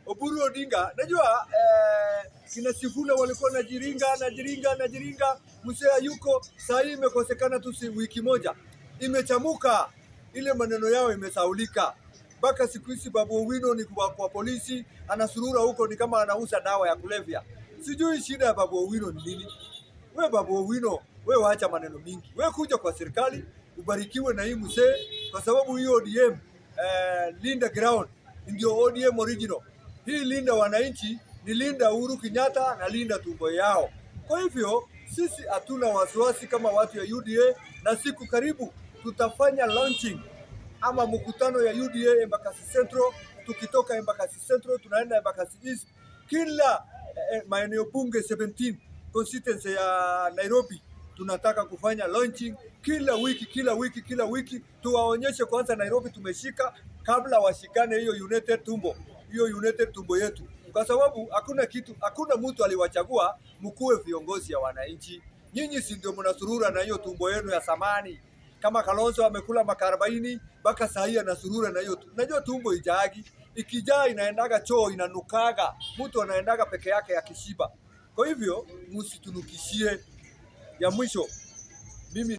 Oburu Odinga, najua kina Sifuna walikuwa najiringa, Musea yuko, saa hii imekosekana tu wiki moja. Imechamuka, ile maneno yao imesaulika. Mpaka siku hizi Babu Owino ni kwa polisi, anasurura huko ni kama anauza dawa ya kulevya. Sijui shida ya Babu Owino ni nini. We Babu Owino, we waacha maneno mingi. We kuja kwa serikali, ubarikiwe na hii mzee, kwa sababu hii ODM, linda ground, ndio ODM original. Hii linda wananchi, ni linda Uhuru Kenyatta na linda tumbo yao. Kwa hivyo, sisi hatuna wasiwasi kama watu ya UDA, na siku karibu tutafanya launching ama mkutano ya UDA Embakasi Central. Tukitoka Embakasi Central, tunaenda Embakasi East. Kila maeneo bunge 17 constituency ya Nairobi tunataka kufanya launching kila wiki, tuwaonyeshe kwanza Nairobi tumeshika kabla washikane hiyo united tumbo yetu, kwa sababu hakuna mtu aliwachagua mkuwe viongozi ya wananchi. Nyinyi si ndio mnasurura na hiyo tumbo yenu ya samani. Kama Kalonzo amekula maka 40 mpaka saa hii anasurura na hiyo. Najua tumbo ijaagi, ikijaa inaendaga choo inanukaga, mtu anaendaga peke yake ya kishiba. Kwa hivyo msitunukishie. Ya mwisho, mimi